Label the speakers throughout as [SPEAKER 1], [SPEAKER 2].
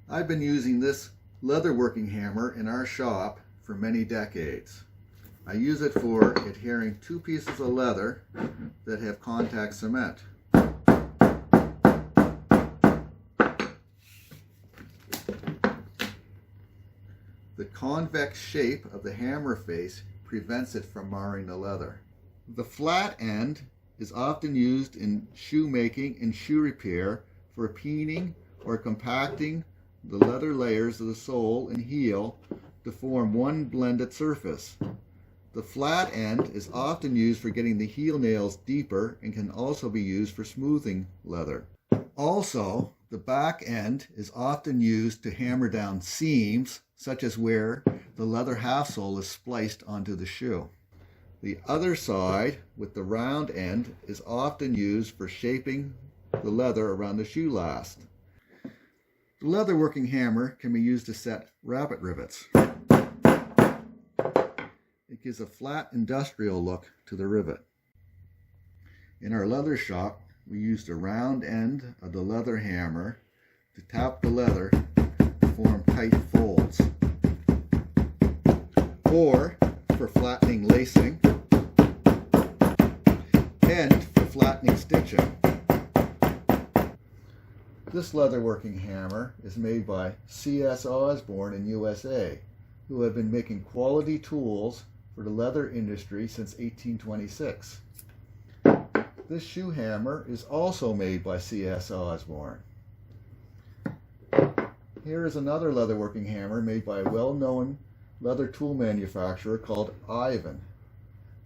[SPEAKER 1] I've been using this leatherworking hammer in our shop for many decades. I use it for adhering two pieces of leather that have contact cement. The convex shape of the hammer face prevents it from marring the leather. The flat end is often used in shoemaking and shoe repair for peening or compacting the leather layers of the sole and heel to form one blended surface. The flat end is often used for getting the heel nails deeper and can also be used for smoothing leather. Also, the back end is often used to hammer down seams, such as where the leather half sole is spliced onto the shoe. The other side, with the round end, is often used for shaping the leather around the shoe last. The leatherworking hammer can be used to set rabbet rivets. It gives a flat industrial look to the rivet. In our leather shop, we use the round end of the leather hammer to tap the leather to form tight folds, or for flattening lacing, and for flattening stitching. This leatherworking hammer is made by C.S. Osborne in USA, who have been making quality tools for the leather industry since 1826. This shoe hammer is also made by C.S. Osborne. Here is another leatherworking hammer made by a well-known leather tool manufacturer called Ivan.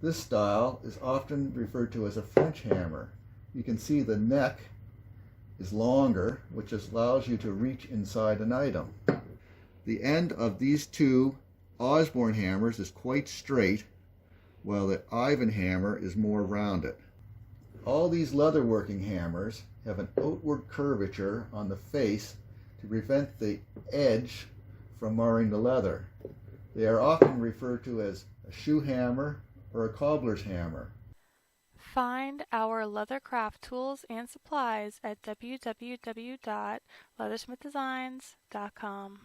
[SPEAKER 1] This style is often referred to as a French hammer. You can see the neck is longer, which allows you to reach inside an item. The end of these two Osborne hammers is quite straight, while the Ivan hammer is more rounded. All these leatherworking hammers have an outward curvature on the face to prevent the edge from marring the leather. They are often referred to as a shoe hammer or a cobbler's hammer.
[SPEAKER 2] Find our Leathercraft tools and supplies at www.leathersmithdesigns.com.